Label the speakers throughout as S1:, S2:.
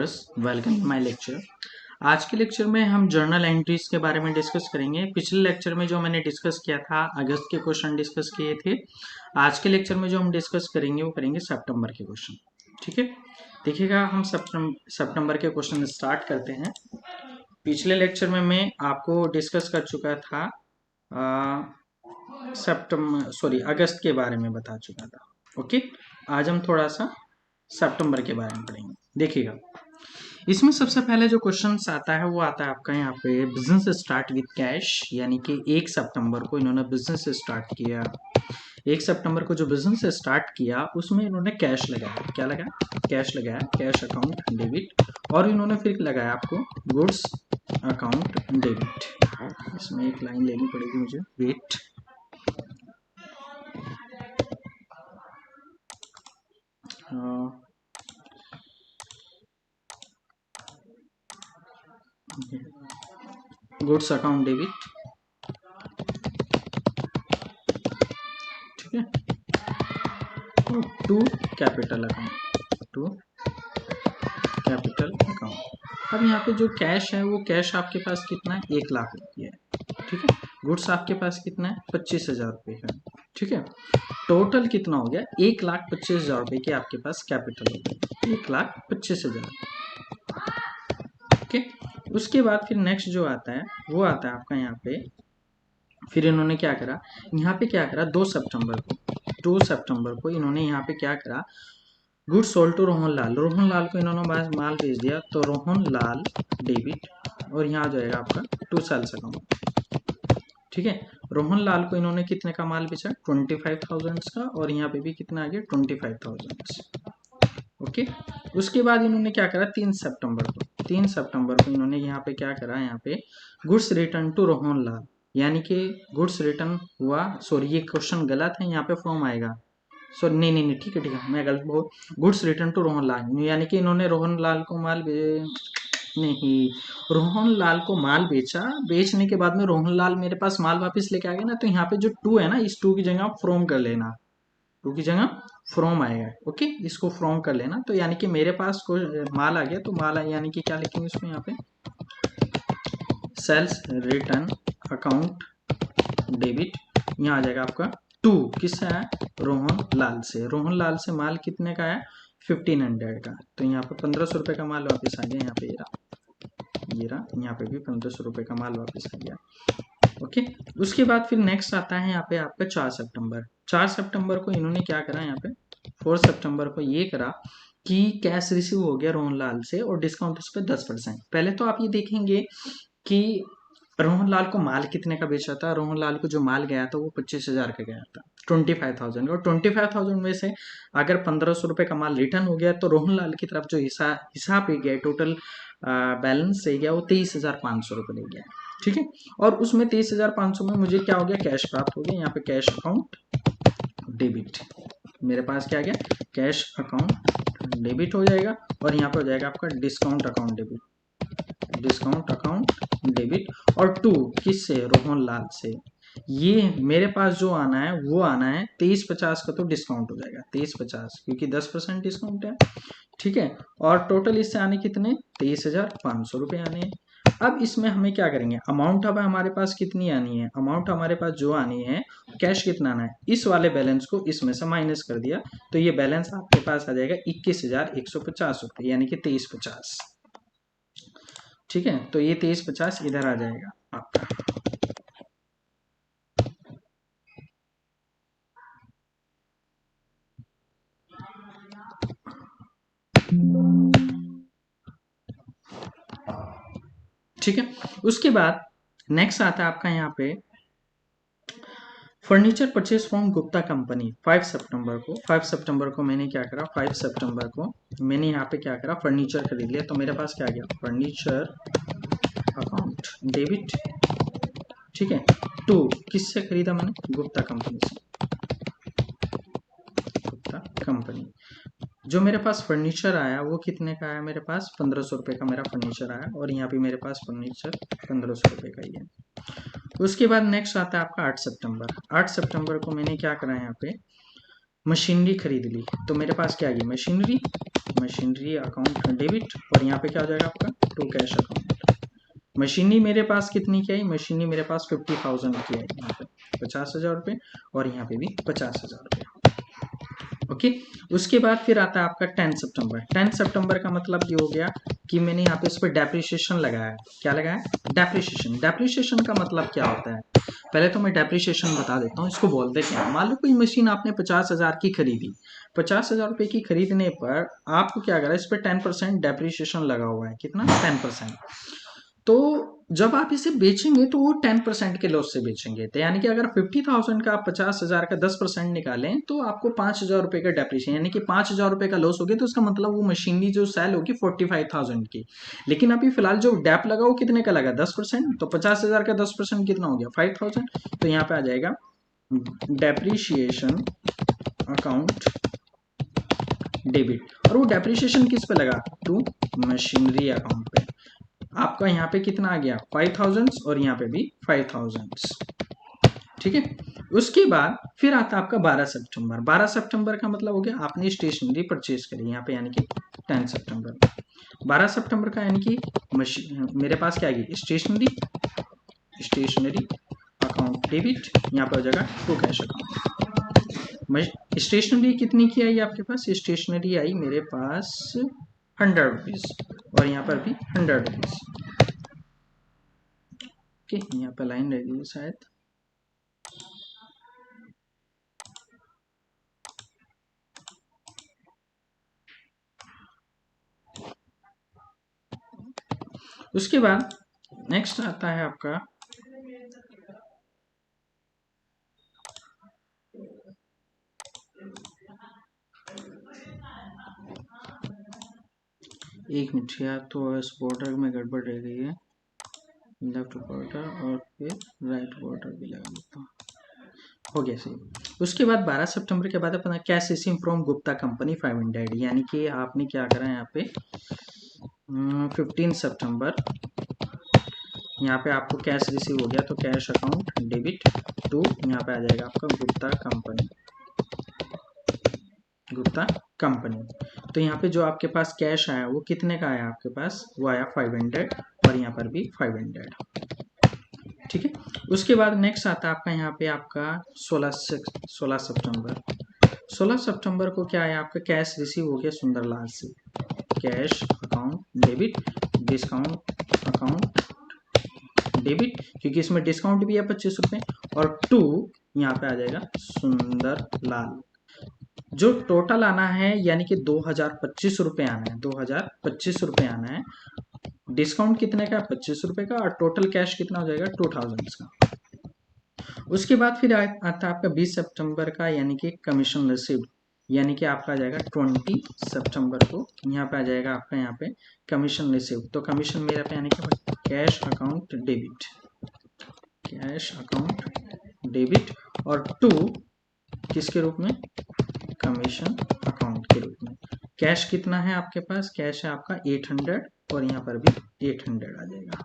S1: Viewers, welcome to my lecture. आज के lecture में हम जर्नल एंट्रीज के बारे में डिस्कस करेंगे। पिछले लेक्चर में जो मैंने डिस्कस किया था अगस्त के क्वेश्चन डिस्कस किए थे। आज के लेक्चर में जो हम डिस्कस करेंगे वो करेंगे सितंबर के क्वेश्चन। ठीक है, देखिएगा हम सितंबर के क्वेश्चन स्टार्ट करते हैं। पिछले लेक्चर में मैं आपको डिस्कस कर चुका था अगस्त के बारे में बता चुका था। ओके, आज हम थोड़ा सा सितंबर के बारे में पढ़ेंगे। देखिएगा, इसमें सबसे पहले जो क्वेश्चन आता है वो आता है आपका यहाँ पे बिजनेस स्टार्ट विद कैश, यानी कि 1 सितंबर को इन्होंने बिजनेस स्टार्ट किया। 1 सितंबर को जो बिजनेस स्टार्ट किया उसमें इन्होंने कैश लगाया। क्या लगाया? कैश लगाया, कैश अकाउंट डेबिट। और इन्होंने फिर लगाया आपको गुड्स अकाउंट डेबिट। इसमें एक लाइन लेनी पड़ेगी मुझे, वेट। गुड्स अकाउंट डेबिट, ठीक है, to capital account, to capital account. अब यहाँ पे जो कैश है वो कैश आपके पास कितना है? 1 लाख रुपये है। ठीक है, गुड्स आपके पास कितना है? 25,000 रुपये है। ठीक है, टोटल कितना हो गया? 1,25,000 रुपये की आपके पास कैपिटल हो गई, 1,25,000। ओके, उसके बाद फिर नेक्स्ट जो आता है वो आता है आपका यहाँ पे, फिर इन्होंने क्या करा, यहाँ पे क्या करा, 2 सितंबर को इन्होंने यहाँ पे क्या करा, गुड्स सोल्ड टू रोहन लाल को इन्होंने माल भेज दिया। तो रोहन लाल डेबिट, और यहाँ जाएगा आपका 2 सेल्स अकाउंट। ठीक है, रोहन लाल को इन्होंने कितने का माल बेचा? 25,000 का, और यहाँ पे भी कितना आ गया? 25,000। ओके, उसके बाद इन्होंने क्या करा, 3 सितंबर को इन्होंने यहाँ पे क्या करा, यहाँ पे गुड्स रिटर्न टू रोहन लाल, यानी कि गुड्स रिटर्न हुआ। सॉरी, ये क्वेश्चन गलत है, यहाँ पे फॉर्म आएगा। सॉरी, नहीं, ठीक है, मैं गलत बोल। गुड्स रिटर्न टू रोहन लाल, यानी कि इन्होंने रोहन लाल को रोहन लाल को माल बेचा। बेचने के बाद में रोहन लाल मेरे पास माल वापस लेके आ गया ना, तो यहाँ पे जो 2 है ना, इस 2 की जगह फ्रॉम कर लेना, 2 की जगह फ्रॉम आएगा। ओके, इसको फ्रॉम कर लेना। तो यानी कि मेरे पास कोई माल आ गया, तो माल यानी कि क्या लिखेंगे उसमें, यहाँ पे सेल्स रिटर्न अकाउंट डेबिट। यहाँ आ जाएगा आपका 2, किससे है? रोहन लाल से। रोहन लाल से माल कितने का है? 1500 का। तो यहाँ पे 1500 रुपये का माल वापस आ गया। यहाँ पे ये रहा, यहाँ पे भी 1500 रुपये का माल वापस आ गया। ओके, उसके बाद फिर नेक्स्ट आता है यहाँ पे आपका 4 सितंबर। 4 सितंबर को इन्होंने क्या करा, यहाँ पे 4 सितंबर को ये करा कि कैश रिसीव हो गया रोहन लाल से, और डिस्काउंट उस पर 10%। पहले तो आप ये देखेंगे कि रोहन लाल को माल कितने का बेचा था। रोहन लाल को जो माल गया था वो 25,000 का गया था, 25,000। और 25,000 में से अगर 1,500 रुपये का माल रिटर्न हो गया, तो रोहन लाल की तरफ जो हिसाब पे गया, टोटल बैलेंस से गया, वो 23,500 रुपये ले गया। ठीक है, और उसमें 23,500 में मुझे क्या हो गया? कैश प्राप्त हो गया। यहाँ पे कैश अकाउंट डेबिट, मेरे पास क्या आ गया? कैश अकाउंट डेबिट हो जाएगा। और यहाँ पे हो जाएगा आपका discount account debit, discount account debit. और 2 किससे? रोहन लाल से। ये मेरे पास जो आना है वो आना है 23,50 का, तो डिस्काउंट हो जाएगा 23,50, क्योंकि 10% डिस्काउंट है। ठीक है, और टोटल इससे आने कितने? 23,500 रुपये आने हैं। अब इसमें हमें क्या करेंगे, अमाउंट अब हमारे पास कितनी आनी है? अमाउंट हमारे पास जो आनी है, कैश कितना आना है, इस वाले बैलेंस को इसमें से माइनस कर दिया, तो ये बैलेंस आपके पास आ जाएगा 21,150 रुपये, यानी कि 23,50। ठीक है, तो ये 23,50 इधर आ जाएगा आपका। ठीक है, उसके बाद नेक्स्ट आता है आपका यहाँ पे furniture purchase from Gupta company. 5 सितंबर को मैंने क्या करा, 5 सितंबर को मैंने यहाँ पे क्या करा, फर्नीचर खरीद लिया। तो मेरे पास क्या आ गया? Furniture account debit. ठीक है, 2 किससे खरीदा मैंने? गुप्ता कंपनी से, गुप्ता कंपनी। जो मेरे पास फर्नीचर आया वो कितने का आया? मेरे पास 1,500 रुपये का मेरा फर्नीचर आया, और यहाँ पे मेरे पास फर्नीचर 1,500 रुपये का ही है। उसके बाद नेक्स्ट आता है आपका 8 सितंबर। 8 सितंबर को मैंने क्या करा, यहाँ पे मशीनरी खरीद ली। तो मेरे पास क्या आ गई? मशीनरी मशीनरी अकाउंट डेबिट, और यहाँ पे क्या हो जाएगा आपका टू कैश अकाउंट। मशीनरी मेरे पास कितनी की आई, मशीनरी मेरे पास 50,000 की आई, यहाँ पे 50,000 रुपये और यहाँ पे भी 50,000 रुपये। ओके, उसके बाद फिर आता है आपका 10 सितंबर। 10 सितंबर का मतलब ये हो गया कि मैंने यहाँ पे इस पर डेप्रिसिएशन लगाया है। क्या लगाया है? डेप्रिसिएशन। डेप्रिसिएशन का मतलब क्या होता है, पहले तो मैं डेप्रिसिएशन बता देता हूँ, इसको बोलते क्या है। मान लो कोई मशीन आपने 50,000 की खरीदी, 50,000 रुपये की खरीदने पर आपको क्या करा, इस पर 10% डेप्रिसिएशन लगा हुआ है। कितना? 10%। तो जब आप इसे बेचेंगे तो वो 10% के लॉस से बेचेंगे। तो यानी कि अगर 50,000 का आप 50,000 का 10% निकालें तो आपको 5,000 रुपये का डेप्रिसिएशन, यानी कि 5,000 रुपये का लॉस हो गया। तो उसका मतलब वो मशीनरी जो सेल होगी 45,000 की, लेकिन अभी फिलहाल जो डेप लगा वो कितने का लगा? 10%। तो 50,000 का 10% कितना हो गया? 5,000। तो यहाँ पे आ जाएगा डेप्रिसिएशन अकाउंट डेबिट, और वो डेप्रिसिएशन किस पे लगा? टू मशीनरी अकाउंट पे। आपका यहाँ पे कितना आ गया? 5,000 और यहाँ पे भी 5,000। ठीक है, उसके बाद फिर आता है आपका 12 सितंबर। 12 सितंबर का मतलब हो गया आपने स्टेशनरी परचेज करी यहाँ पे, यानी कि 10 सितंबर। 12 सितंबर का यानी कि मेरे पास क्या आ गई? स्टेशनरी अकाउंट डेबिट, यहाँ पे हो जाएगा टू कैश अकाउंट। स्टेशनरी कितनी की आई आपके पास? स्टेशनरी आई मेरे पास 100 रुपीज, और यहाँ पर भी 100 रुपीज। ओके, यहाँ पे लाइन रह गई शायद। उसके बाद नेक्स्ट आता है आपका एक मिनट, या तो इस बॉर्डर में गड़बड़ रह गई है, लेफ्ट बॉर्डर और फिर राइट बॉर्डर भी लगा देता हूँ, हो गया सही। उसके बाद 12 सितंबर के बाद अपना cash receive from Gupta company 500, यानी कि आपने क्या करा यहाँ पे 15 सितंबर, यहाँ पे आपको कैश रिसीव हो गया, तो कैश अकाउंट डेबिट टू, यहाँ पे आ जाएगा आपका गुप्ता कंपनी, गुप्ता कंपनी। तो यहाँ पे जो आपके पास कैश आया वो कितने का आया आपके पास? वो आया 500, और यहाँ पर भी 500। ठीक है, उसके बाद नेक्स्ट आता है आपका यहाँ पे आपका 16 सितंबर। 16 सितंबर को क्या है आपका कैश रिसीव हो गया सुंदरलाल से, cash account debit, discount account debit, क्योंकि इसमें डिस्काउंट भी है 25 रुपये, और टू यहाँ पे आ जाएगा सुंदरलाल। जो टोटल आना है यानी कि 2,025 रुपये आना है, 2,025 रुपये आना है। डिस्काउंट कितने का? 25 रुपये का, और टोटल कैश कितना हो जाएगा? 2,000 का। उसके बाद फिर आता है आपका 20 सितंबर का, यानी कि कमीशन रिसीव्ड, यानी कि आपका आ जाएगा 20 सितंबर को, यहाँ पे आ जाएगा आपका यहाँ पे कमीशन रिसीव्ड। तो कमीशन मेरा पे यानी कि cash account debit, cash account debit, और टू किसके रूप में? कमीशन अकाउंट के रूप में। कैश कितना है आपके पास? कैश है आपका 800, और यहाँ पर भी 800 आ जाएगा।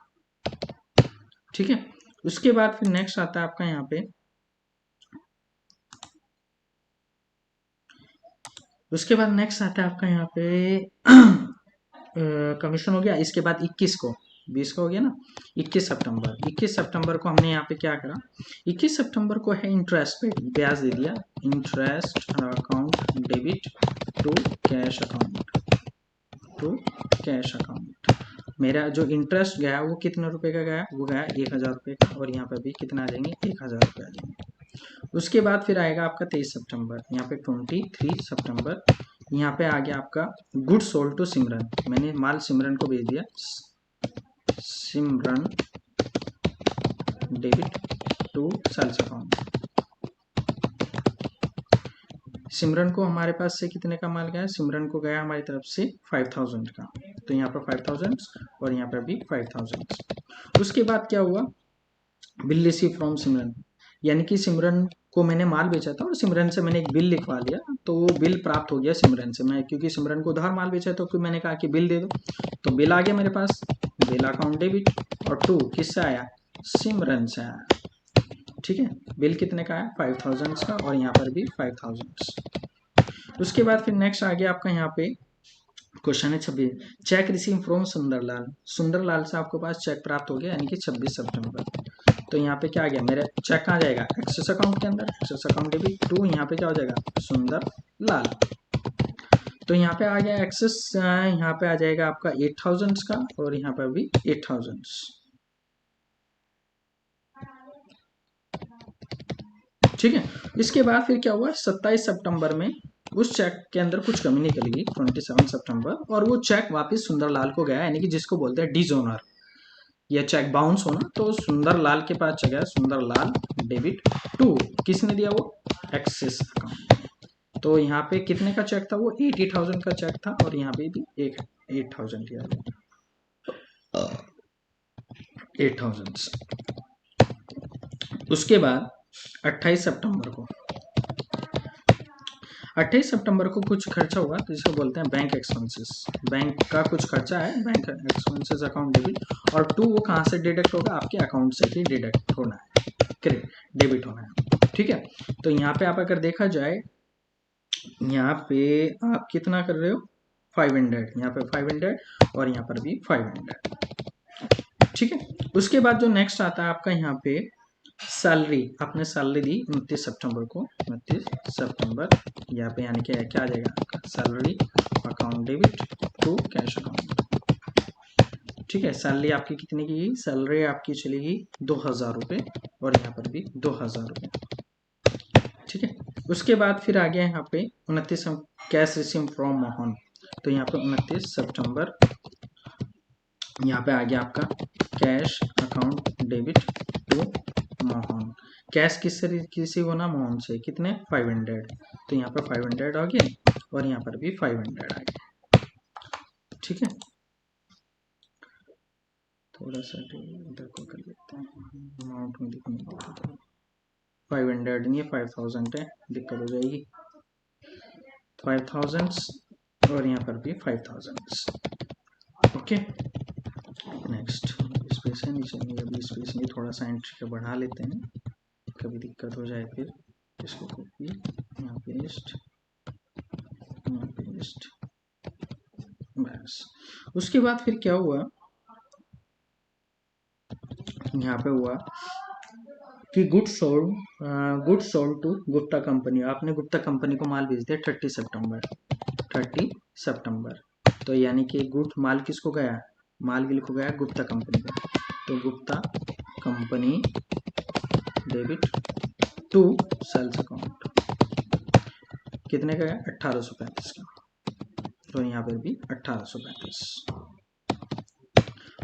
S1: ठीक है, उसके बाद फिर नेक्स्ट आता है आपका यहाँ पे, उसके बाद नेक्स्ट आता है आपका यहाँ पे कमीशन हो गया। इसके बाद 21 को, 20 का हो गया ना, 21 सितंबर। 21 सितंबर को हमने यहाँ पे क्या करा? 21 सितंबर को है इंटरेस्ट पे, ब्याज दे दिया, interest account debit to cash account, to cash account. मेरा जो इंटरेस्ट गया वो कितने रुपए का गया? वो गया 1,000 रुपये का, और यहाँ पर भी कितना आ जाएंगे? 1,000 रुपये आ जाएंगे। उसके बाद फिर आएगा आपका 23 सितंबर, यहाँ पे 23 सितंबर, यहाँ पे आ गया आपका गुड सोल्ड टू सिमरन, मैंने माल सिमरन को भेज दिया, सिमरन डेबिट टू सेल्स अकाउंट। सिमरन को हमारे पास से कितने का माल गया? सिमरन को गया हमारी तरफ से 5,000 का, तो यहाँ पर 5,000 और यहाँ पर भी 5,000। उसके बाद क्या हुआ? बिल रिसीव फ्रॉम सिमरन, यानी कि सिमरन को मैंने माल बेचा था और सिमरन से मैंने एक बिल लिखवा लिया, तो वो बिल प्राप्त हो गया सिमरन से। मैं क्योंकि सिमरन को उधार माल बेचा तो मैंने कहा कि बिल दे दो, तो बिल आ गया मेरे पास, बिल अकाउंट डेबिट, और टू किससे आया? सिमरन से आया। ठीक है, बिल कितने का आया? 5,000 का, और यहाँ पर भी 5,000। उसके बाद फिर नेक्स्ट आ गया आपका यहाँ पे क्वेश्चन है 26, cheque received from Sundarlal, Sundarlal से आपके पास चेक प्राप्त हो गया यानी कि 26 सितंबर। तो यहाँ पे क्या आ गया, मेरे चेक कहाँ जाएगा, एक्सेस अकाउंट के अंदर, एक्सेस अकाउंट डेबिट टू, यहाँ पे क्या हो जाएगा, सुंदरलाल। तो यहाँ पे आ गया एक्सेस, यहाँ पे आ जाएगा आपका 8000 का, और यहाँ पे भी 8000। ठीक है, इसके बाद फिर क्या हुआ, 27 सितंबर में उस चेक के अंदर कुछ कमी निकली 27 सितंबर, और वो चेक वापस सुंदरलाल को गया, यानी कि जिसको बोलते हैं डिजोनर, या चेक बाउंस होना, तो सुंदरलाल के पास गया, सुंदरलाल डेबिट टू, किसने दिया, वो एक्सेस अकाउंट। तो यहाँ पे कितने का चेक था, वो 80,000 का चेक था, और यहाँ पे भी एक 8,000 दिया गया, 8,000। उसके बाद 28 सितंबर को, 28 सितंबर को कुछ खर्चा हुआ, तो जिसको बोलते हैं बैंक एक्सपेंसेस, बैंक का कुछ खर्चा है, बैंक एक्सपेंसेस अकाउंट डेबिट, और टू वो कहाँ से डिडक्ट होगा, आपके अकाउंट से ही डिडक्ट होना है, डेबिट होना है। ठीक है, तो यहाँ पे आप अगर देखा जाए, यहाँ पे आप कितना कर रहे हो, 500, यहाँ पे 500, और यहाँ पर भी 500। ठीक है, उसके बाद जो नेक्स्ट आता है आपका, यहाँ पे सैलरी, आपने सैलरी दी 29 सितंबर को, 29 सितंबर, यहाँ पे यानी कि क्या आ जाएगा आपका, salary account debit to cash account. ठीक है, सैलरी आपकी कितने की, सैलरी आपकी चलेगी 2000 रुपये, और यहाँ पर भी 2000 रुपये। ठीक है, उसके बाद फिर आ गया यहाँ पे 29 कैश रिसीव फ्रॉम मोहन, तो यहाँ पे 29 सितंबर, यहाँ पे आ गया आपका cash account debit to Mohan, cash किससे रिसीव होना, मोहन से, कितने, 500, तो यहाँ पर 500 आ गया, और यहाँ पर भी 500 आ गया। ठीक है, थोड़ा सा इधर को कर लेते हैं, अमाउंट में दिखने को 500 नहीं है, 5000 है, दिक्कत हो जाएगी, 5000, और यहाँ पर भी 5000। ओके, नेक्स्ट स्पेस है नीचे नहीं, अभी स्पेस नहीं, थोड़ा सा एंट्री का बढ़ा लेते हैं, कभी दिक्कत हो जाए, फिर इसको कॉपी, यहाँ पेस्ट, यहाँ पेस्ट, बस। उसके बाद फिर क्या हुआ, यहाँ पे हुआ कि goods sold to Gupta company, आपने गुप्ता कंपनी को माल भेज दिया 30 सितंबर, तो यानी कि गुड माल किसको गया, माल बिल को गया गुप्ता कंपनी का, तो Gupta company debit to sales account, कितने का गया, 1835 का, तो यहाँ पर भी 1835।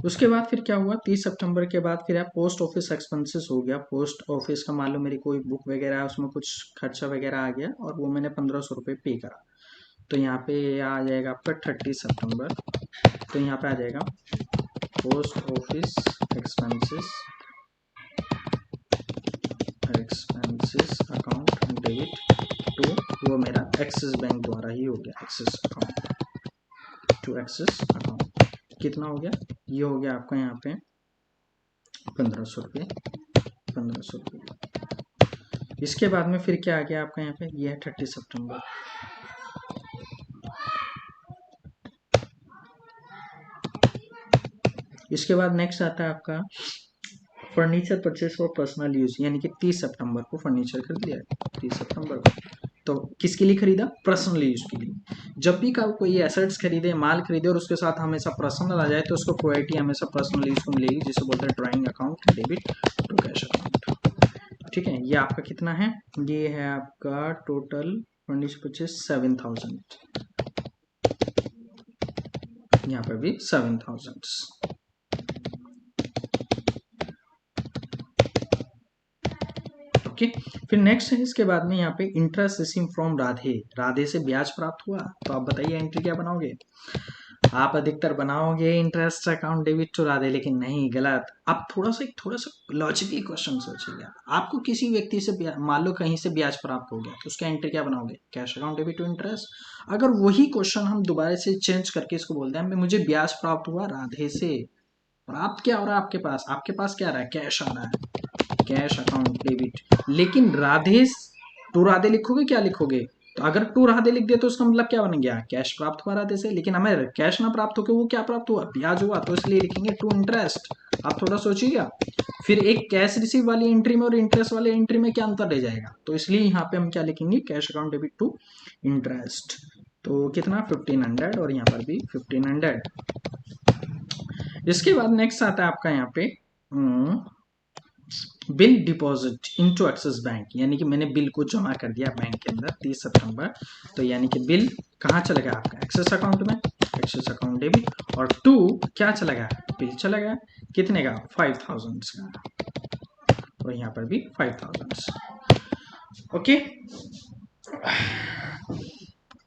S1: उसके बाद फिर क्या हुआ, 30 सितंबर के बाद फिर पोस्ट ऑफिस एक्सपेंसेस हो गया, पोस्ट ऑफिस का मान लो मेरी कोई बुक वगैरह है, उसमें कुछ खर्चा वगैरह आ गया, और वो मैंने 1500 रुपये पे करा, तो यहाँ पे आ जाएगा आपका 30 सितंबर, तो यहाँ पे आ जाएगा post office expenses account debit to, वो मेरा एक्सिस बैंक द्वारा ही हो गया, Axis account to Axis account, कितना हो गया, ये हो गया आपका यहाँ पे 1500 रुपये, 1500 रुपये। इसके बाद में फिर क्या आ गया आपका यहाँ पे, ये है 30 सितंबर। इसके बाद नेक्स्ट आता है आपका furniture purchase for personal use, यानी कि 30 सितंबर को फर्नीचर खरीद लिया, 30 सितंबर को, तो किसके लिए खरीदा, पर्सनल यूज के लिए। जब भी कोई एसेट्स खरीदे, माल खरीदे, और उसके साथ हमेशा पर्सनल आ जाए, तो उसको प्रायोरिटी हमेशा पर्सनल यूज को मिलेगी, जिसे बोलते हैं drawing account debit to cash account. ठीक है, ये आपका कितना है, ये है आपका टोटल फर्नीचर परचेस 7000, यहाँ पर भी 7000। ओके, फिर नेक्स्ट है, इसके बाद में यहाँ पे interest receive from Radhe, Radhe से ब्याज प्राप्त हुआ, तो आप बताइए एंट्री क्या बनाओगे, आप अधिकतर बनाओगे interest account debit to Radhe, लेकिन नहीं, गलत। आप थोड़ा सा लॉजिकली क्वेश्चन सोचिएगा, आपको किसी व्यक्ति से मान लो कहीं से ब्याज प्राप्त हो गया, तो उसका एंट्री क्या बनाओगे, cash account debit to interest. अगर वही क्वेश्चन हम दोबारा से चेंज करके इसको बोलते हैं, मुझे ब्याज प्राप्त हुआ राधे से, प्राप्त क्या हो रहा है आपके पास क्या आ रहा है, कैश आ रहा है, कैश अकाउंट डेबिट, लेकिन राधे टू राधे लिखोगे, क्या लिखोगे, तो अगर 2 राधे लिख दिया तो उसका मतलब क्या बन गया, कैश प्राप्त हुआ राधे से। लेकिन हमें कैश ना प्राप्त होकर वो क्या प्राप्त हुआ, ब्याज हुआ, तो इसलिए लिखेंगे टू इंटरेस्ट। आप थोड़ा सोचिएगा। फिर एक कैश रिसीव वाली एंट्री में और इंटरेस्ट वाली एंट्री में क्या अंतर रह जाएगा, तो इसलिए यहाँ पे हम क्या लिखेंगे, cash account debit to interest. तो कितना 1500 और यहाँ पर भी 1500। इसके बाद नेक्स्ट आता है आपका यहाँ पे bill deposit into axis bank, यानी कि मैंने बिल को जमा कर दिया बैंक के अंदर 30 सितंबर। तो यानी कि बिल कहाँ चला गया आपका, एक्सिस अकाउंट में, एक्सिस अकाउंट डेबिट। और टू क्या चला गया, बिल चला गया, कितने का, 5000 का, और यहाँ पर भी 5000। ओके,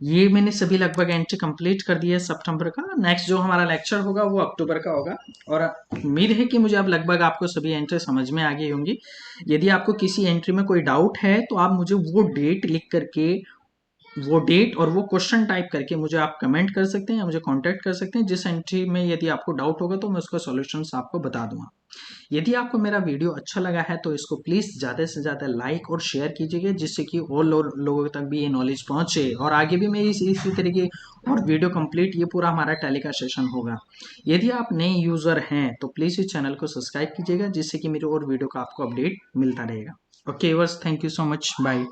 S1: ये मैंने सभी लगभग एंट्री कंप्लीट कर दी है सितंबर का। नेक्स्ट जो हमारा लेक्चर होगा वो अक्टूबर का होगा, और उम्मीद है कि मुझे अब लगभग आपको सभी एंट्री समझ में आ गई होंगी। यदि आपको किसी एंट्री में कोई डाउट है तो आप मुझे वो डेट लिख करके, वो डेट और वो क्वेश्चन टाइप करके मुझे आप कमेंट कर सकते हैं या मुझे कांटेक्ट कर सकते हैं। जिस एंट्री में यदि आपको डाउट होगा तो मैं उसका सॉल्यूशंस आपको बता दूंगा। यदि आपको मेरा वीडियो अच्छा लगा है तो इसको प्लीज़ ज़्यादा से ज़्यादा लाइक और शेयर कीजिएगा, जिससे कि और लोगों तक भी ये नॉलेज पहुंचे, और आगे भी मैं इसी तरीके और वीडियो कंप्लीट ये पूरा हमारा टैली का सेशन होगा। यदि आप नए यूज़र हैं तो प्लीज़ इस चैनल को सब्सक्राइब कीजिएगा, जिससे कि मेरे और वीडियो का आपको अपडेट मिलता रहेगा। ओके बस, thank you so much, bye.